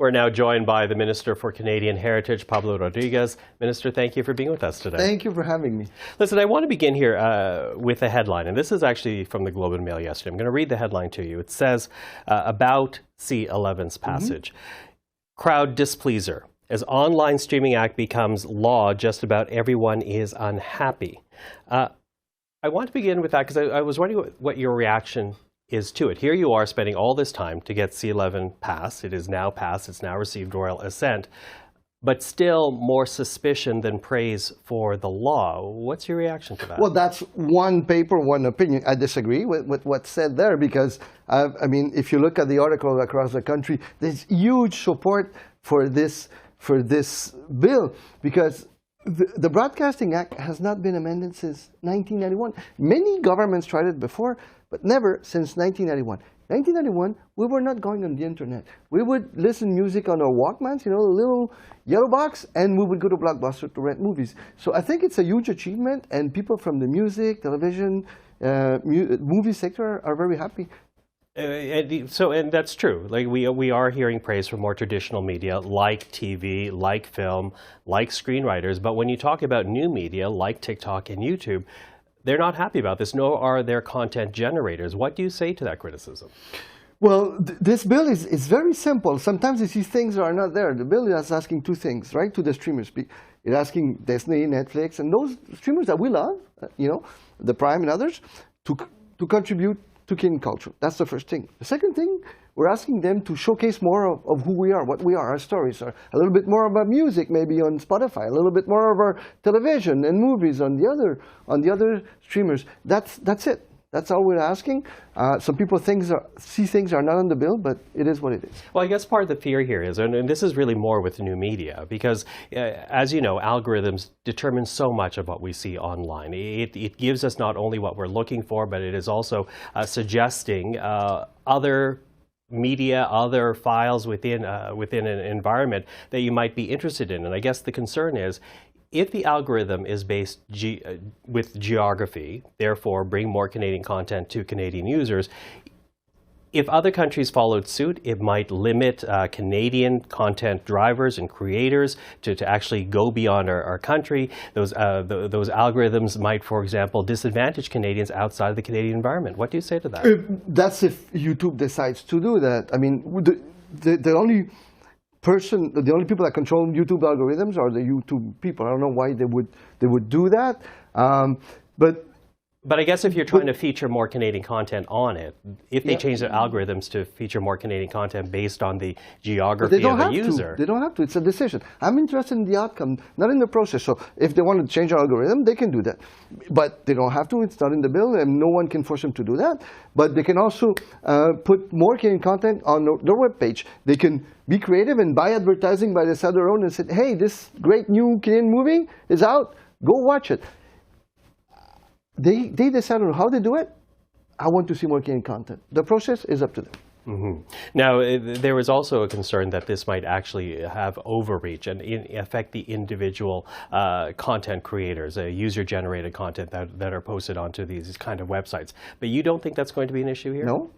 We're now joined by the Minister for Canadian Heritage, Pablo Rodriguez. Minister, thank you for being with us today. Thank you for having me. Listen, I want to begin here with a headline, and this is actually from the Globe and Mail yesterday. I'm going to read the headline to you. It says about C-11's passage. Crowd displeaser. As online streaming act becomes law, just about everyone is unhappy. I want to begin with that because I was wondering what your reaction is to it. Here you are spending all this time to get C-11 passed. It is now passed. It's now received royal assent. But still more suspicion than praise for the law. What's your reaction to that? Well, that's one paper, one opinion. I disagree with what's said there because, I mean, if you look at the article across the country, there's huge support for this bill because the Broadcasting Act has not been amended since 1991. Many governments tried it before, but never since 1991. 1991, we were not going on the internet. We would listen music on our Walkmans, you know, the little yellow box, and we would go to Blockbuster to rent movies. So I think it's a huge achievement, and people from the music, television, movie sector are very happy. And that's true. Like we are hearing praise from more traditional media, like TV, like film, like screenwriters. But when you talk about new media, like TikTok and YouTube, they're not happy about this, nor are their content generators. What do you say to that criticism? Well, this bill is very simple. Sometimes you see things that are not there. The bill is asking two things, right, to the streamers. It's asking Disney, Netflix, and those streamers that we love, you know, the Prime and others, to contribute to Canadian culture. That's the first thing. The second thing, we're asking them to showcase more of who we are, what we are, our stories are. A little bit more about music, maybe on Spotify. A little bit more of our television and movies on the other streamers. That's it. That's all we're asking. Some people see things are not on the bill, but it is what it is. Well, I guess part of the fear here is, and this is really more with new media, because as you know, algorithms determine so much of what we see online. It gives us not only what we're looking for, but it is also suggesting other media, other files within an environment that you might be interested in. And I guess the concern is, if the algorithm is based with geography, therefore bring more Canadian content to Canadian users, if other countries followed suit, it might limit Canadian content drivers and creators to actually go beyond our country. Those algorithms might, for example, disadvantage Canadians outside of the Canadian environment. What do you say to that? That's if YouTube decides to do that. I mean, the only people that control YouTube algorithms are the YouTube people. I don't know why they would do that, But I guess if you're trying to feature more Canadian content on it, if they change their algorithms to feature more Canadian content based on the geography of the user. They don't have to. It's a decision. I'm interested in the outcome, not in the process. So if they want to change our algorithm, they can do that. But they don't have to. It's not in the bill, and no one can force them to do that. But they can also put more Canadian content on their webpage. They can be creative and buy advertising by the side of their own and say, hey, this great new Canadian movie is out. Go watch it. They decide on how they do it. I want to see more Canadian content. The process is up to them. Now, there was also a concern that this might actually have overreach and affect the individual content creators, user-generated content that are posted onto these kind of websites. But you don't think that's going to be an issue here? No.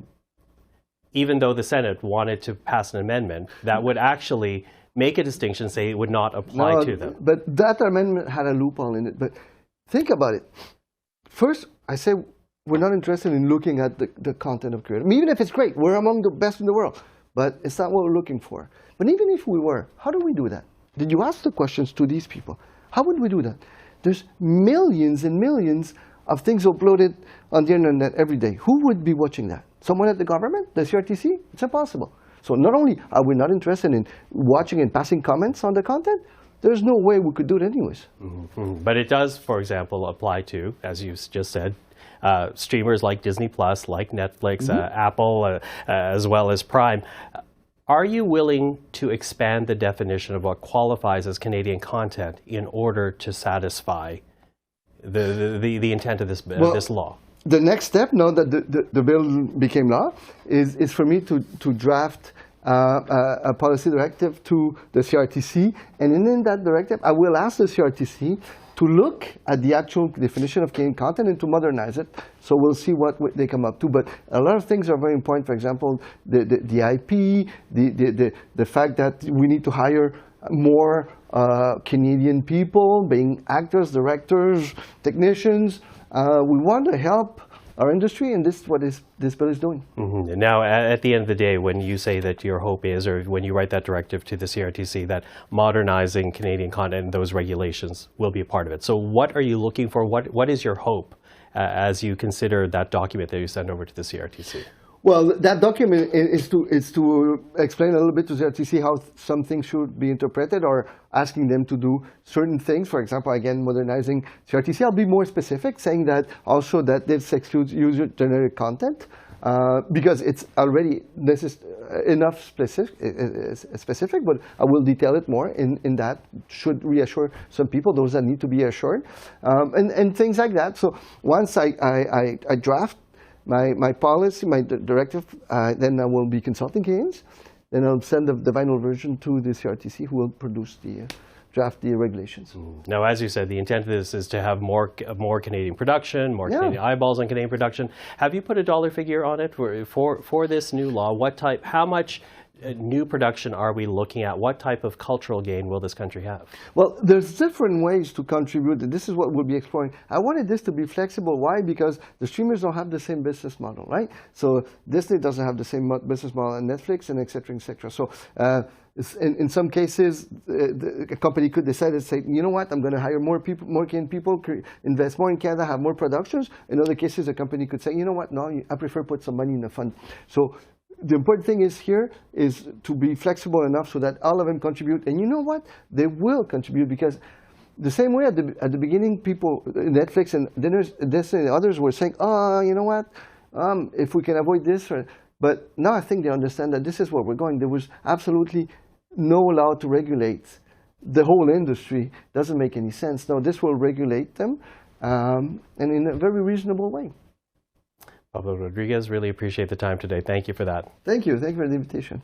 Even though the Senate wanted to pass an amendment that would actually make a distinction, say it would not apply to them. But that amendment had a loophole in it. But think about it. First, I say we're not interested in looking at the content of creators. I mean, even if it's great, we're among the best in the world. But it's not what we're looking for. But even if we were, how do we do that? Did you ask the questions to these people? How would we do that? There's millions and millions of things uploaded on the internet every day. Who would be watching that? Someone at the government? The CRTC? It's impossible. So not only are we not interested in watching and passing comments on the content, there's no way we could do it anyways. But it does, for example, apply to, as you just said, streamers like Disney+, like Netflix, Apple, as well as Prime. Are you willing to expand the definition of what qualifies as Canadian content in order to satisfy the intent of this law? The next step, now that the bill became law, is for me to draft a policy directive to the CRTC, and in that directive, I will ask the CRTC to look at the actual definition of Canadian content and to modernize it. So we'll see what they come up to. But a lot of things are very important. For example, the IP, the fact that we need to hire more Canadian people, being actors, directors, technicians. We want to help our industry, and this is what this bill is doing. Mm-hmm. Now, at the end of the day, when you say that your hope is, or when you write that directive to the CRTC, that modernizing Canadian content and those regulations will be a part of it. So what are you looking for? What is your hope as you consider that document that you send over to the CRTC? Well, that document is to explain a little bit to the CRTC how some things should be interpreted, or asking them to do certain things. For example, again, modernizing CRTC. I'll be more specific, saying that also that this excludes user-generated content because it's already enough specific, but I will detail it more in that. Should reassure some people, those that need to be assured, and things like that. So once I draft my policy, my directive, then I will be consulting Canadians. Then I'll send the final version to the CRTC, who will produce draft the regulations. Now, as you said, the intent of this is to have more Canadian production, more Canadian eyeballs on Canadian production. Have you put a dollar figure on it for this new law? How much new production are we looking at? What type of cultural gain will this country have? Well, there's different ways to contribute. This is what we'll be exploring. I wanted this to be flexible. Why? Because the streamers don't have the same business model, right? So Disney doesn't have the same business model, and Netflix, and et cetera, et cetera. So in some cases, a company could decide to say, you know what, I'm going to hire more people, more Canadian people, invest more in Canada, have more productions. In other cases, a company could say, you know what, no, I prefer put some money in the fund. So the important thing is to be flexible enough so that all of them contribute. And you know what? They will contribute, because the same way at the beginning, people, Netflix and Disney and others were saying, oh, you know what? If we can avoid this. But now I think they understand that this is where we're going. There was absolutely no law to regulate the whole industry. Doesn't make any sense. No, this will regulate them, and in a very reasonable way. Pablo Rodriguez, really appreciate the time today. Thank you for that. Thank you. Thank you for the invitation.